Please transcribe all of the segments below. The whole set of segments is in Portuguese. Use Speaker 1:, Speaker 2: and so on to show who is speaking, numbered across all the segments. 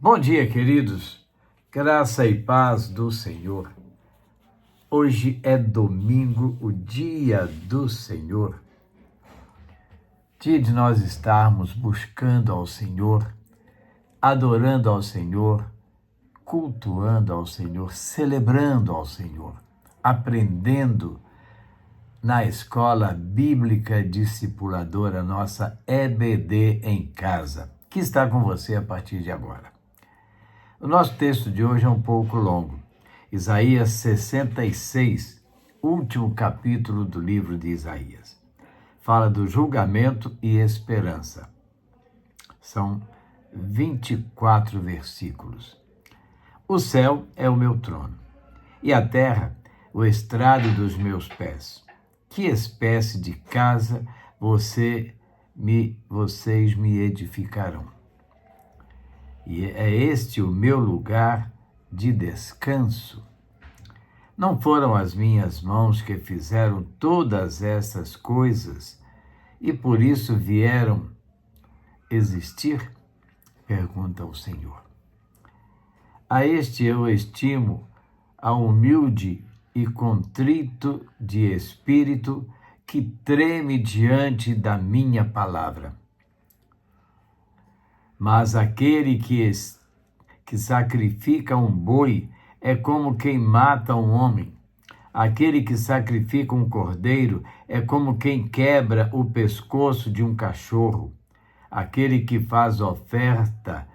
Speaker 1: Bom dia, queridos. Graça e paz do Senhor. Hoje é domingo, o dia do Senhor. Dia de nós estarmos buscando ao Senhor, adorando ao Senhor, cultuando ao Senhor, celebrando ao Senhor, aprendendo na Escola Bíblica Discipuladora, nossa EBD em Casa, que está com você a partir de agora. O nosso texto de hoje é um pouco longo. Isaías 66, último capítulo do livro de Isaías. Fala do julgamento e esperança. São 24 versículos. O céu é o meu trono, e a terra o estrado dos meus pés. Que espécie de casa vocês me edificarão? E é este o meu lugar de descanso. Não foram as minhas mãos que fizeram todas essas coisas e por isso vieram existir? Pergunta o Senhor. A este eu estimo, a humilde e contrito de espírito que treme diante da minha palavra. Mas aquele que sacrifica um boi é como quem mata um homem. Aquele que sacrifica um cordeiro é como quem quebra o pescoço de um cachorro. Aquele que faz oferta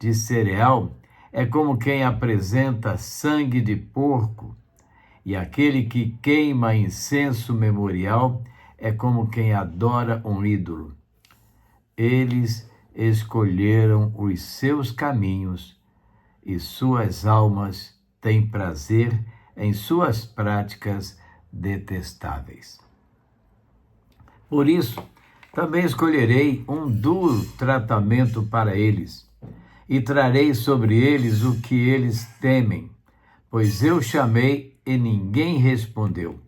Speaker 1: de cereal é como quem apresenta sangue de porco. E aquele que queima incenso memorial é como quem adora um ídolo. Eles escolheram os seus caminhos e suas almas têm prazer em suas práticas detestáveis. Por isso, também escolherei um duro tratamento para eles e trarei sobre eles o que eles temem, pois eu chamei e ninguém respondeu,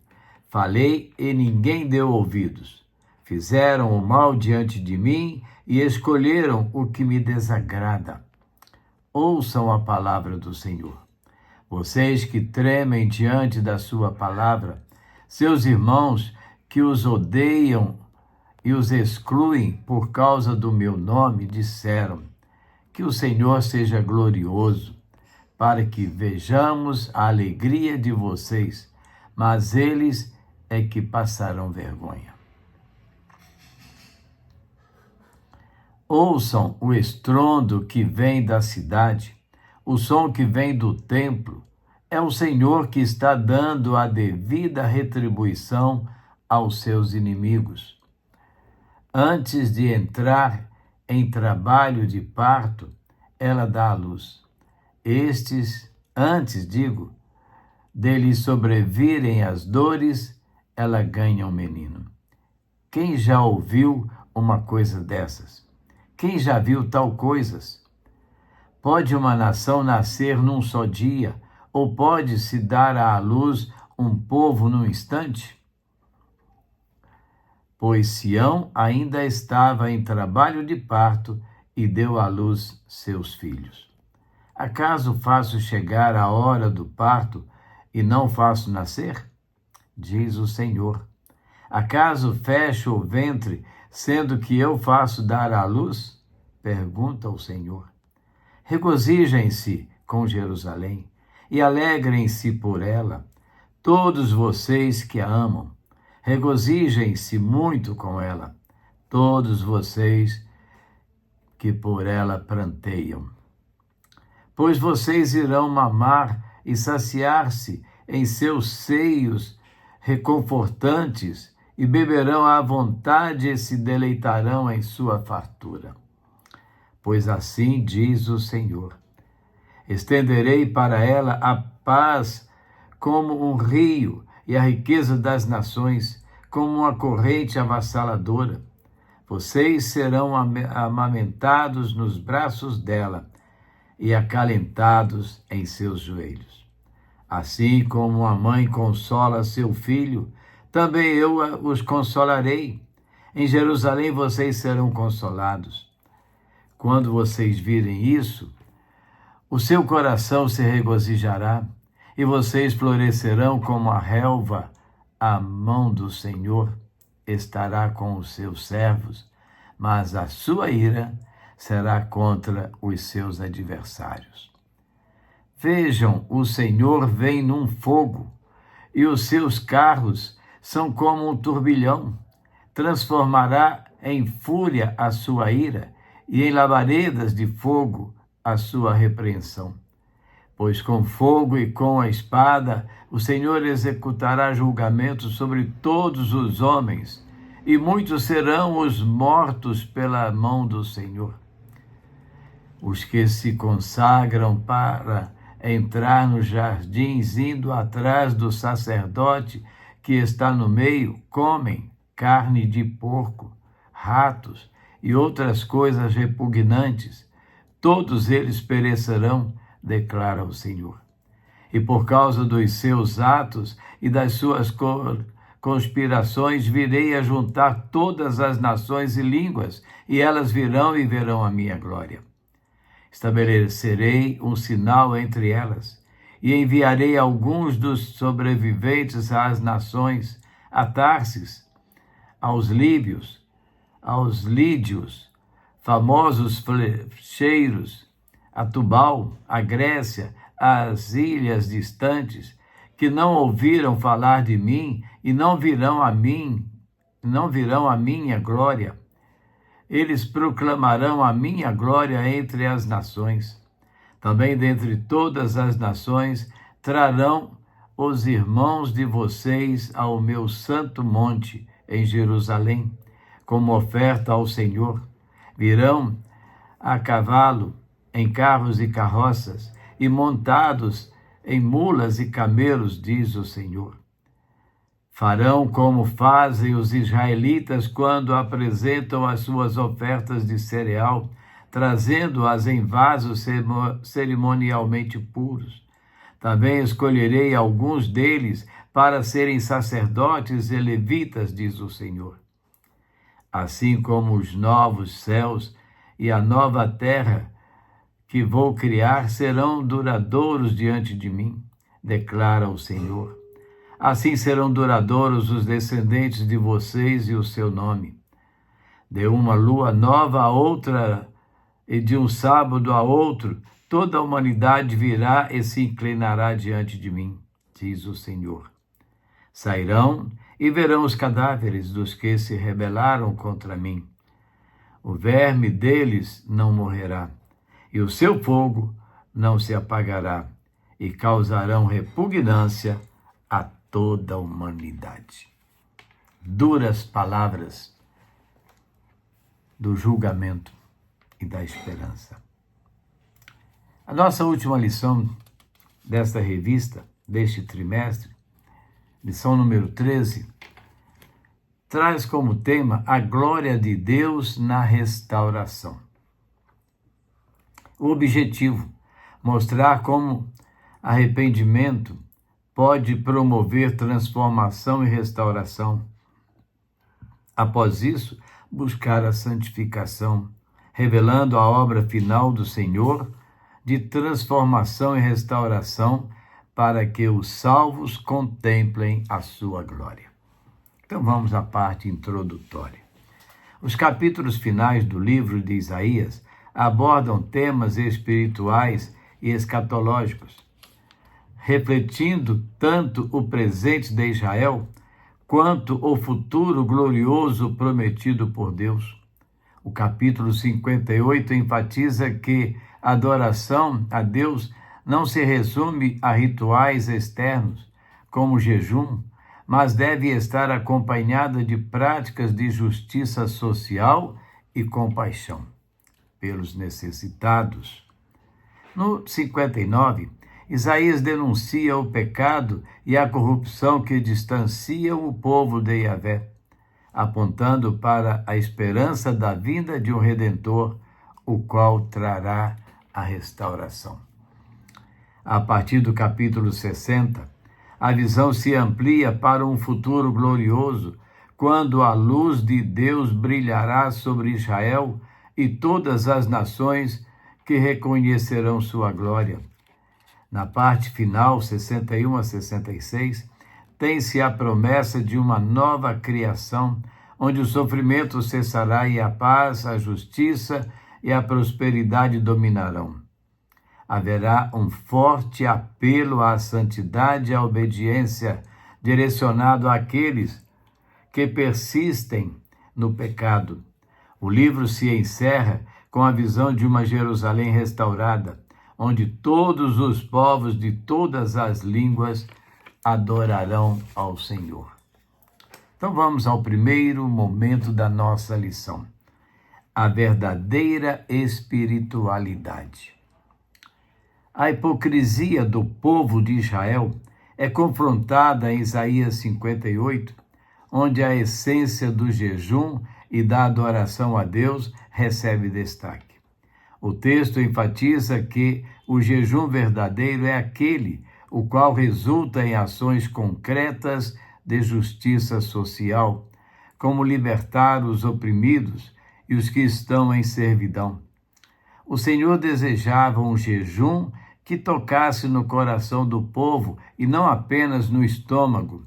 Speaker 1: falei e ninguém deu ouvidos. Fizeram o mal diante de mim e escolheram o que me desagrada. Ouçam a palavra do Senhor. Vocês que tremem diante da sua palavra, seus irmãos que os odeiam e os excluem por causa do meu nome, disseram: que o Senhor seja glorioso, para que vejamos a alegria de vocês, mas eles é que passarão vergonha. Ouçam o estrondo que vem da cidade, o som que vem do templo. É o Senhor que está dando a devida retribuição aos seus inimigos. Antes de entrar em trabalho de parto, ela dá à luz. Antes deles sobrevirem as dores, ela ganha um menino. Quem já ouviu uma coisa dessas? Quem já viu tal coisas? Pode uma nação nascer num só dia, ou pode-se dar à luz um povo num instante? Pois Sião ainda estava em trabalho de parto e deu à luz seus filhos. Acaso faço chegar a hora do parto e não faço nascer? Diz o Senhor. Acaso fecho o ventre, sendo que eu faço dar à luz? Pergunta o Senhor. Regozijem-se com Jerusalém e alegrem-se por ela, todos vocês que a amam. Regozijem-se muito com ela, todos vocês que por ela pranteiam. Pois vocês irão mamar e saciar-se em seus seios reconfortantes e beberão à vontade e se deleitarão em sua fartura. Pois assim diz o Senhor: estenderei para ela a paz como um rio e a riqueza das nações como uma corrente avassaladora. Vocês serão amamentados nos braços dela e acalentados em seus joelhos. Assim como uma mãe consola seu filho, também eu os consolarei. Em Jerusalém vocês serão consolados. Quando vocês virem isso, O seu coração se regozijará, e vocês florescerão como a relva. A mão do Senhor estará com os seus servos, mas a sua ira será contra os seus adversários. Vejam, o Senhor vem num fogo, e os seus carros são como um turbilhão. Transformará em fúria a sua ira, e em labaredas de fogo a sua repreensão. Pois com fogo e com a espada o Senhor executará julgamento sobre todos os homens, e muitos serão os mortos pela mão do Senhor. Os que se consagram para entrar nos jardins, indo atrás do sacerdote que está no meio, comem carne de porco, ratos e outras coisas repugnantes. Todos eles perecerão, declara o Senhor. E por causa dos seus atos e das suas conspirações, virei a juntar todas as nações e línguas, e elas virão e verão a minha glória. Estabelecerei um sinal entre elas, e enviarei alguns dos sobreviventes às nações, a Tarsis, aos líbios, aos lídios, famosos flecheiros, a Tubal, a Grécia, as ilhas distantes, que não ouviram falar de mim e não virão a minha glória. Eles proclamarão a minha glória entre as nações. Também dentre todas as nações trarão os irmãos de vocês ao meu santo monte em Jerusalém, como oferta ao Senhor. Virão a cavalo, em carros e carroças, e montados em mulas e camelos, diz o Senhor. Farão como fazem os israelitas quando apresentam as suas ofertas de cereal, trazendo-as em vasos cerimonialmente puros. Também escolherei alguns deles para serem sacerdotes e levitas, diz o Senhor. Assim como os novos céus e a nova terra que vou criar serão duradouros diante de mim, declara o Senhor. Assim serão duradouros os descendentes de vocês e o seu nome. De uma lua nova a outra e de um sábado a outro, toda a humanidade virá e se inclinará diante de mim, diz o Senhor. Sairão e verão os cadáveres dos que se rebelaram contra mim. O verme deles não morrerá, e o seu fogo não se apagará, e causarão repugnância a toda a humanidade. Duras palavras do julgamento e da esperança. A nossa última lição desta revista, deste trimestre, lição número 13, traz como tema a glória de Deus na restauração. O objetivo, mostrar como arrependimento pode promover transformação e restauração. Após isso, buscar a santificação, revelando a obra final do Senhor de transformação e restauração para que os salvos contemplem a sua glória. Então vamos à parte introdutória. Os capítulos finais do livro de Isaías abordam temas espirituais e escatológicos, refletindo tanto o presente de Israel quanto o futuro glorioso prometido por Deus. O capítulo 58 enfatiza que a adoração a Deus não se resume a rituais externos, como jejum, mas deve estar acompanhada de práticas de justiça social e compaixão pelos necessitados. No 59, Isaías denuncia o pecado e a corrupção que distanciam o povo de Yahvé, apontando para a esperança da vinda de um Redentor, o qual trará a restauração. A partir do capítulo 60, a visão se amplia para um futuro glorioso, quando a luz de Deus brilhará sobre Israel e todas as nações que reconhecerão sua glória. Na parte final, 61 a 66, tem-se a promessa de uma nova criação, onde o sofrimento cessará e a paz, a justiça e a prosperidade dominarão. Haverá um forte apelo à santidade e à obediência, direcionado àqueles que persistem no pecado. O livro se encerra com a visão de uma Jerusalém restaurada, onde todos os povos de todas as línguas adorarão ao Senhor. Então vamos ao primeiro momento da nossa lição: a verdadeira espiritualidade. A hipocrisia do povo de Israel é confrontada em Isaías 58, onde a essência do jejum e da adoração a Deus recebe destaque. O texto enfatiza que o jejum verdadeiro é aquele o qual resulta em ações concretas de justiça social, como libertar os oprimidos e os que estão em servidão. O Senhor desejava um jejum que tocasse no coração do povo e não apenas no estômago.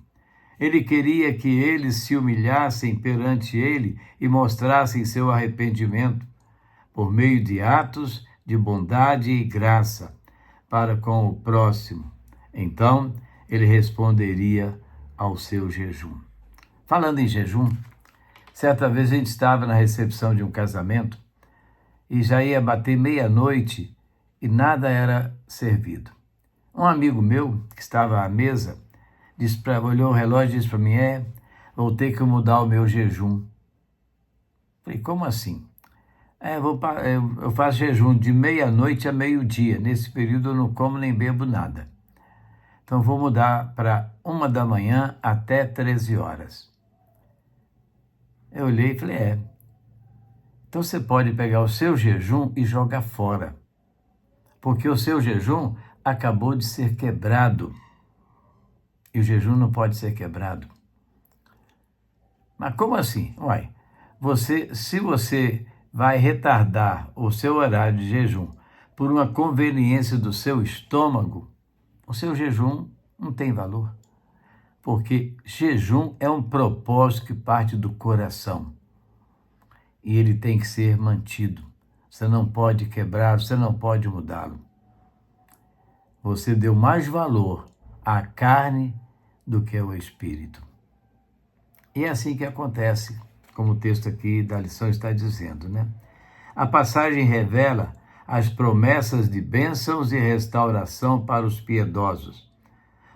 Speaker 1: Ele queria que eles se humilhassem perante ele e mostrassem seu arrependimento por meio de atos de bondade e graça para com o próximo. Então, ele responderia ao seu jejum. Falando em jejum, certa vez a gente estava na recepção de um casamento e já ia bater meia-noite e nada era servido. Um amigo meu, que estava à mesa, olhou o relógio e disse para mim: vou ter que mudar o meu jejum. Falei: como assim? Eu faço jejum de meia-noite a meio-dia. Nesse período eu não como nem bebo nada. Então vou mudar para 1 da manhã até 13 horas. Eu olhei e falei: então você pode pegar o seu jejum e jogar fora, porque o seu jejum acabou de ser quebrado. E o jejum não pode ser quebrado. Mas como assim? Se você vai retardar o seu horário de jejum por uma conveniência do seu estômago, o seu jejum não tem valor. Porque jejum é um propósito que parte do coração. E ele tem que ser mantido. Você não pode quebrar, você não pode mudá-lo. Você deu mais valor à carne do que ao espírito. E é assim que acontece, como o texto aqui da lição está dizendo, né? A passagem revela as promessas de bênçãos e restauração para os piedosos.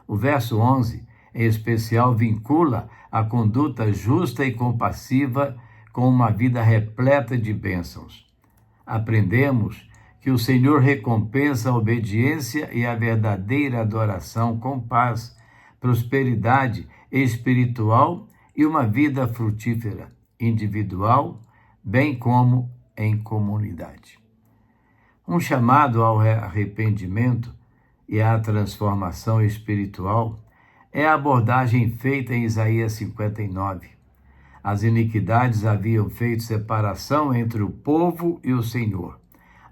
Speaker 1: O verso 11, em especial, vincula a conduta justa e compassiva com uma vida repleta de bênçãos. Aprendemos que o Senhor recompensa a obediência e a verdadeira adoração com paz, prosperidade espiritual e uma vida frutífera, individual, bem como em comunidade. Um chamado ao arrependimento e à transformação espiritual é a abordagem feita em Isaías 59. As iniquidades haviam feito separação entre o povo e o Senhor,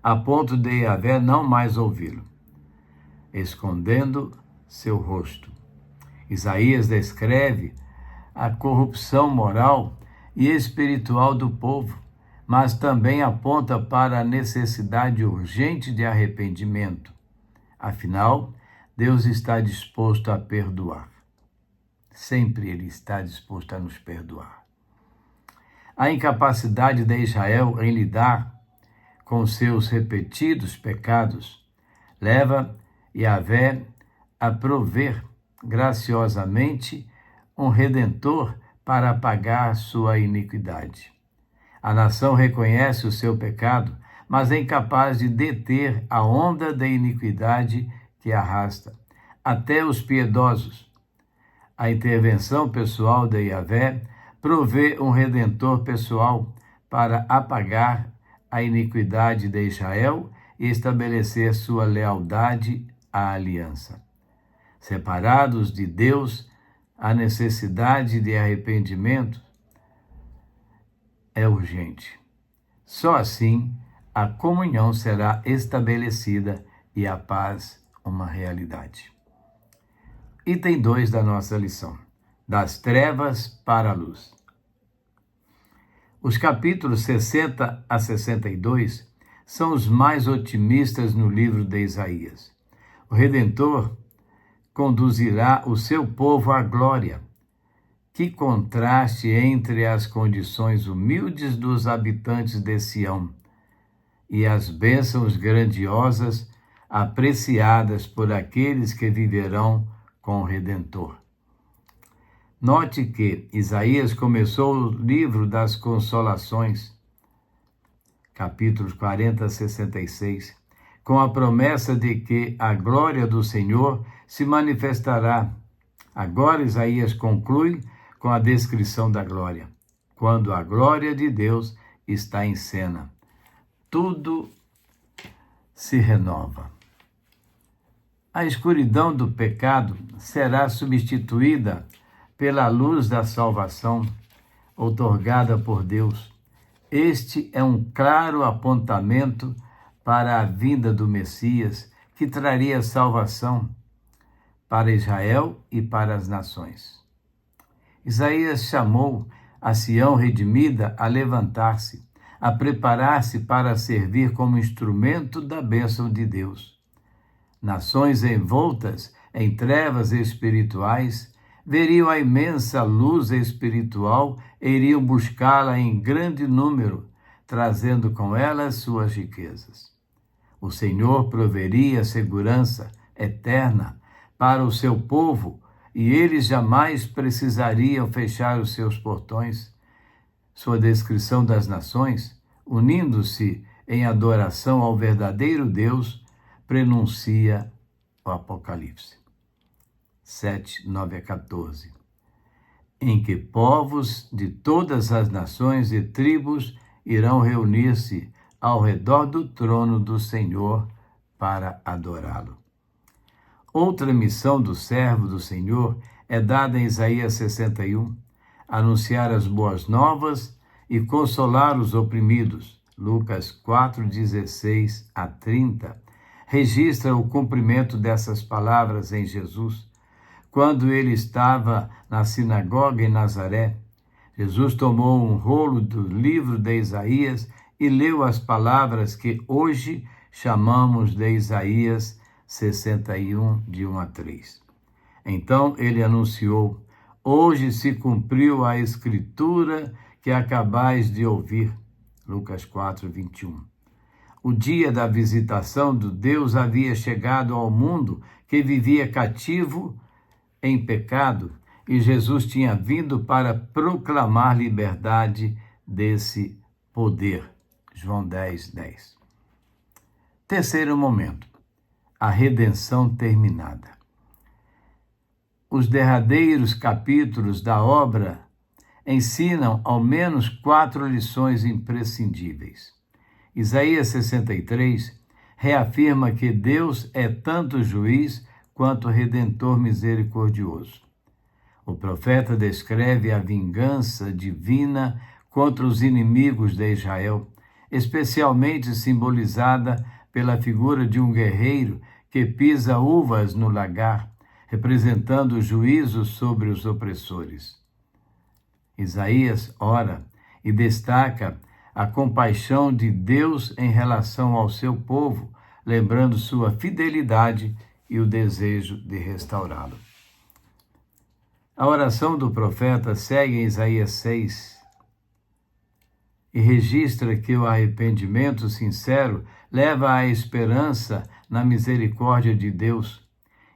Speaker 1: a ponto de Yahvé não mais ouvi-lo, escondendo seu rosto. Isaías descreve a corrupção moral e espiritual do povo, mas também aponta para a necessidade urgente de arrependimento. Afinal, Deus está disposto a perdoar. Sempre Ele está disposto a nos perdoar. A incapacidade de Israel em lidar com seus repetidos pecados leva Yahvé a prover graciosamente um redentor para apagar sua iniquidade. A nação reconhece o seu pecado, mas é incapaz de deter a onda da iniquidade que arrasta. Até os piedosos. A intervenção pessoal de Yahvé provê um redentor pessoal para apagar a iniquidade de Israel e estabelecer sua lealdade à aliança. Separados de Deus, a necessidade de arrependimento é urgente. Só assim a comunhão será estabelecida e a paz uma realidade. Item 2 da nossa lição: das trevas para a luz. Os capítulos 60 a 62 são os mais otimistas no livro de Isaías. O Redentor conduzirá o seu povo à glória. Que contraste entre as condições humildes dos habitantes de Sião e as bênçãos grandiosas apreciadas por aqueles que viverão com o Redentor. Note que Isaías começou o livro das consolações, capítulos 40 a 66, com a promessa de que a glória do Senhor se manifestará. Agora Isaías conclui com a descrição da glória, quando a glória de Deus está em cena. Tudo se renova. A escuridão do pecado será substituída pela luz da salvação, outorgada por Deus. Este é um claro apontamento para a vinda do Messias, que traria salvação para Israel e para as nações. Isaías chamou a Sião redimida a levantar-se, a preparar-se para servir como instrumento da bênção de Deus. Nações envoltas em trevas espirituais veriam a imensa luz espiritual e iriam buscá-la em grande número, trazendo com ela suas riquezas. O Senhor proveria segurança eterna para o seu povo e eles jamais precisariam fechar os seus portões. Sua descrição das nações, unindo-se em adoração ao verdadeiro Deus, prenuncia o Apocalipse 7, 9 a 14, em que povos de todas as nações e tribos irão reunir-se ao redor do trono do Senhor para adorá-lo. Outra missão do servo do Senhor é dada em Isaías 61, anunciar as boas novas e consolar os oprimidos. Lucas 4, 16 a 30, registra o cumprimento dessas palavras em Jesus. Quando ele estava na sinagoga em Nazaré, Jesus tomou um rolo do livro de Isaías e leu as palavras que hoje chamamos de Isaías 61, de 1 a 3. Então ele anunciou: hoje se cumpriu a escritura que acabais de ouvir. Lucas 4, 21. O dia da visitação de Deus havia chegado ao mundo que vivia cativo em pecado, e Jesus tinha vindo para proclamar liberdade desse poder. João 10, 10. Terceiro momento: a redenção terminada. Os derradeiros capítulos da obra ensinam ao menos 4 lições imprescindíveis. Isaías 63 reafirma que Deus é tanto juiz quanto redentor misericordioso. O profeta descreve a vingança divina contra os inimigos de Israel, especialmente simbolizada pela figura de um guerreiro que pisa uvas no lagar, representando o juízo sobre os opressores. Isaías ora e destaca a compaixão de Deus em relação ao seu povo, lembrando sua fidelidade e o desejo de restaurá-lo. A oração do profeta segue em Isaías 6 e registra que o arrependimento sincero leva à esperança na misericórdia de Deus.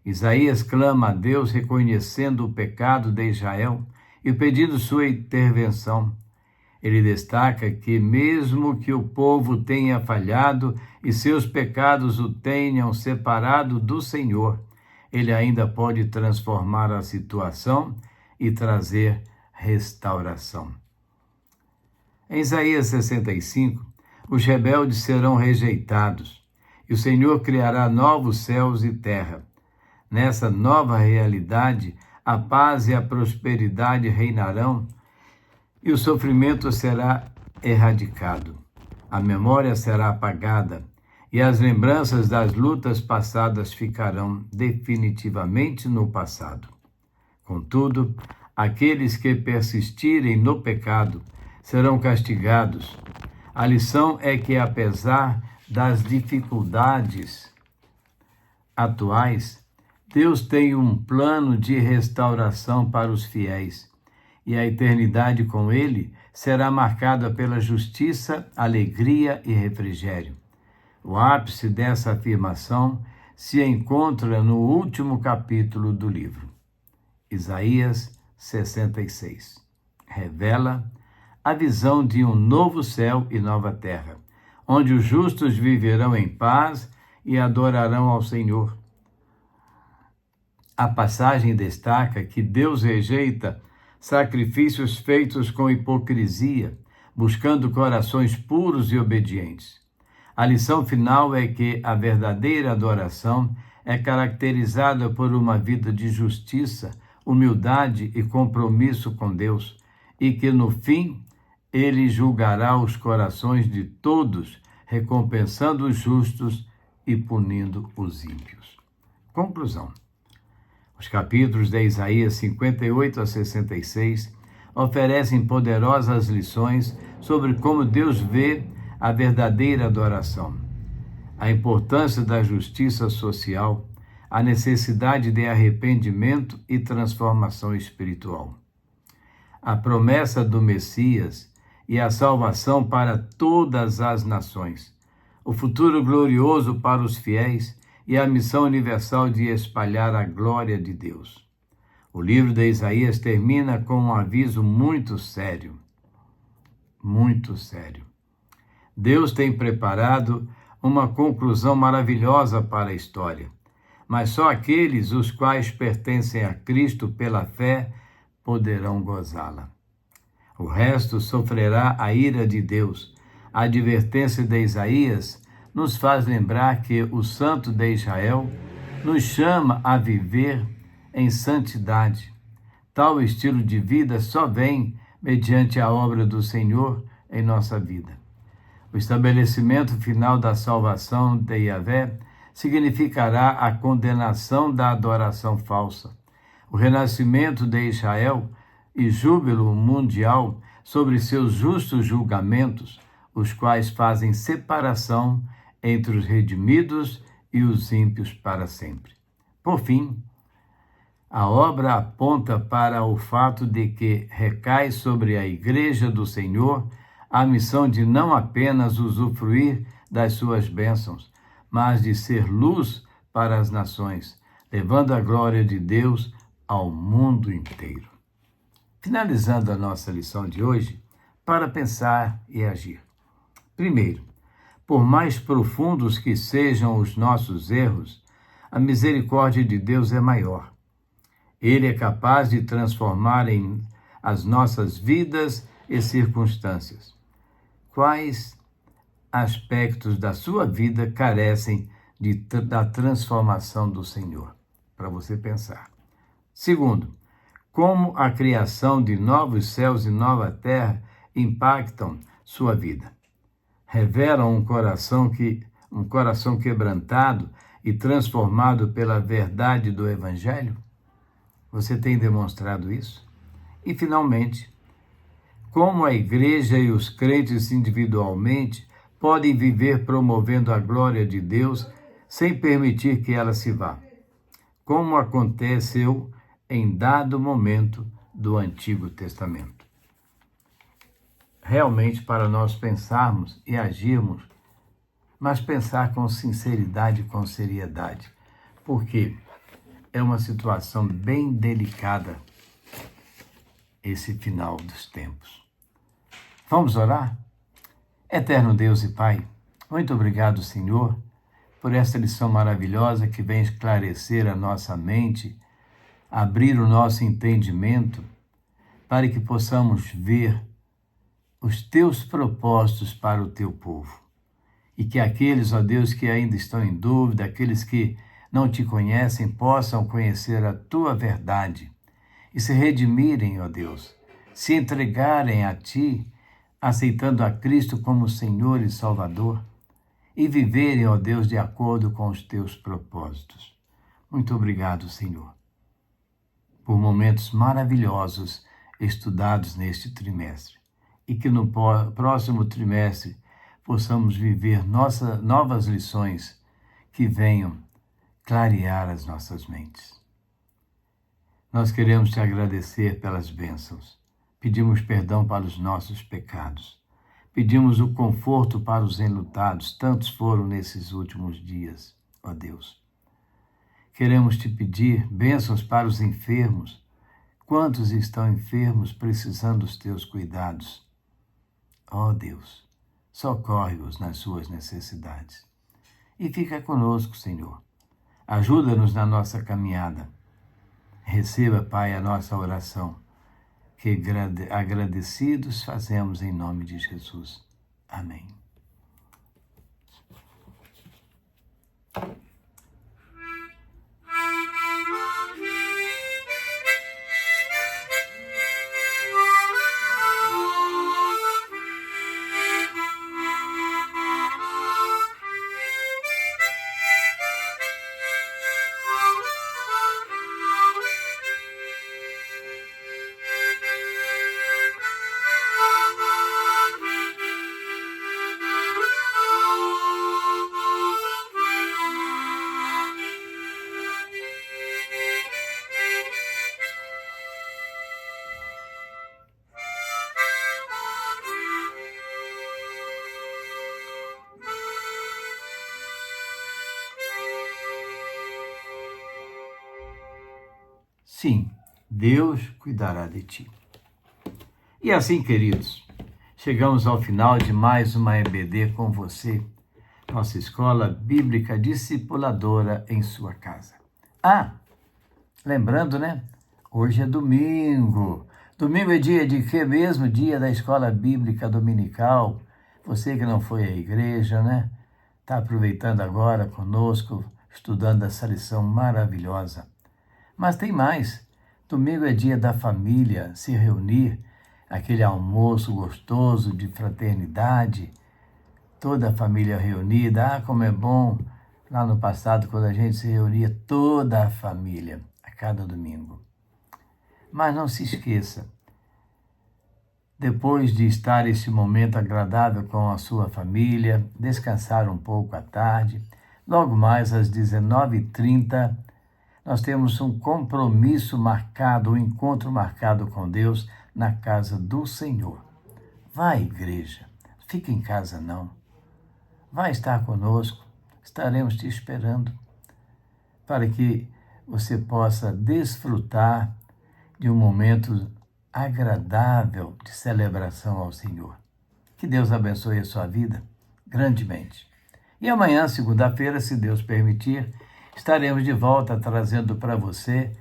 Speaker 1: Isaías clama a Deus reconhecendo o pecado de Israel e pedindo sua intervenção. Ele destaca que, mesmo que o povo tenha falhado e seus pecados o tenham separado do Senhor, ele ainda pode transformar a situação e trazer restauração. Em Isaías 65, os rebeldes serão rejeitados e o Senhor criará novos céus e terra. Nessa nova realidade, a paz e a prosperidade reinarão e o sofrimento será erradicado. A memória será apagada e as lembranças das lutas passadas ficarão definitivamente no passado. Contudo, aqueles que persistirem no pecado serão castigados. A lição é que, apesar das dificuldades atuais, Deus tem um plano de restauração para os fiéis, e a eternidade com Ele será marcada pela justiça, alegria e refrigério. O ápice dessa afirmação se encontra no último capítulo do livro. Isaías 66. Revela a visão de um novo céu e nova terra, onde os justos viverão em paz e adorarão ao Senhor. A passagem destaca que Deus rejeita sacrifícios feitos com hipocrisia, buscando corações puros e obedientes. A lição final é que a verdadeira adoração é caracterizada por uma vida de justiça, humildade e compromisso com Deus, e que, no fim, Ele julgará os corações de todos, recompensando os justos e punindo os ímpios. Conclusão. Os capítulos de Isaías 58 a 66 oferecem poderosas lições sobre como Deus vê a verdadeira adoração, a importância da justiça social, a necessidade de arrependimento e transformação espiritual, a promessa do Messias e a salvação para todas as nações, o futuro glorioso para os fiéis e a missão universal de espalhar a glória de Deus. O livro de Isaías termina com um aviso muito sério. Muito sério. Deus tem preparado uma conclusão maravilhosa para a história, mas só aqueles os quais pertencem a Cristo pela fé poderão gozá-la. O resto sofrerá a ira de Deus. A advertência de Isaías nos faz lembrar que o Santo de Israel nos chama a viver em santidade. Tal estilo de vida só vem mediante a obra do Senhor em nossa vida. O estabelecimento final da salvação de Yahvé significará a condenação da adoração falsa, o renascimento de Israel e júbilo mundial sobre seus justos julgamentos, os quais fazem separação entre os redimidos e os ímpios para sempre. Por fim, a obra aponta para o fato de que recai sobre a Igreja do Senhor a missão de não apenas usufruir das suas bênçãos, mas de ser luz para as nações, levando a glória de Deus ao mundo inteiro. Finalizando a nossa lição de hoje, para pensar e agir. Primeiro, por mais profundos que sejam os nossos erros, a misericórdia de Deus é maior. Ele é capaz de transformar em as nossas vidas e circunstâncias. Quais aspectos da sua vida carecem da transformação do Senhor? Para você pensar. Segundo, como a criação de novos céus e nova terra impactam sua vida? Revelam um coração quebrantado e transformado pela verdade do Evangelho? Você tem demonstrado isso? E, finalmente, como a Igreja e os crentes individualmente podem viver promovendo a glória de Deus sem permitir que ela se vá, como aconteceu em dado momento do Antigo Testamento. Realmente, para nós pensarmos e agirmos, mas pensar com sinceridade e com seriedade, porque é uma situação bem delicada esse final dos tempos. Vamos orar? Eterno Deus e Pai, muito obrigado, Senhor, por esta lição maravilhosa que vem esclarecer a nossa mente, abrir o nosso entendimento, para que possamos ver os teus propósitos para o teu povo. E que aqueles, ó Deus, que ainda estão em dúvida, aqueles que não te conhecem, possam conhecer a tua verdade e se redimirem, ó Deus, se entregarem a ti aceitando a Cristo como Senhor e Salvador e viverem, ó Deus, de acordo com os teus propósitos. Muito obrigado, Senhor, por momentos maravilhosos estudados neste trimestre e que no próximo trimestre possamos viver novas lições que venham clarear as nossas mentes. Nós queremos te agradecer pelas bênçãos. Pedimos perdão para os nossos pecados. Pedimos o conforto para os enlutados, tantos foram nesses últimos dias, ó Deus. Queremos te pedir bênçãos para os enfermos. Quantos estão enfermos precisando dos teus cuidados? Ó Deus, socorre-os nas suas necessidades. E fica conosco, Senhor. Ajuda-nos na nossa caminhada. Receba, Pai, a nossa oração, que agradecidos fazemos em nome de Jesus. Amém. Sim, Deus cuidará de ti. E assim, queridos, chegamos ao final de mais uma EBD com você, nossa Escola Bíblica Discipuladora em sua casa. Lembrando, né? Hoje é domingo. Domingo é dia de quê mesmo? Dia da Escola Bíblica Dominical. Você que não foi à igreja, né? Está aproveitando agora conosco, estudando essa lição maravilhosa. Mas tem mais. Domingo é dia da família se reunir, aquele almoço gostoso de fraternidade, toda a família reunida. Como é bom lá no passado quando a gente se reunia toda a família, a cada domingo. Mas não se esqueça, depois de estar esse momento agradável com a sua família, descansar um pouco à tarde, logo mais às 19h30, nós temos um compromisso marcado, um encontro marcado com Deus na casa do Senhor. Vai à igreja, fica em casa não. Vai estar conosco, estaremos te esperando para que você possa desfrutar de um momento agradável de celebração ao Senhor. Que Deus abençoe a sua vida grandemente. E amanhã, segunda-feira, se Deus permitir, estaremos de volta trazendo para você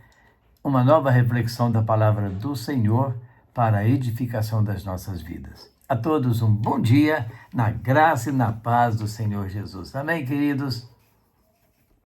Speaker 1: uma nova reflexão da palavra do Senhor para a edificação das nossas vidas. A todos um bom dia, na graça e na paz do Senhor Jesus. Amém, queridos?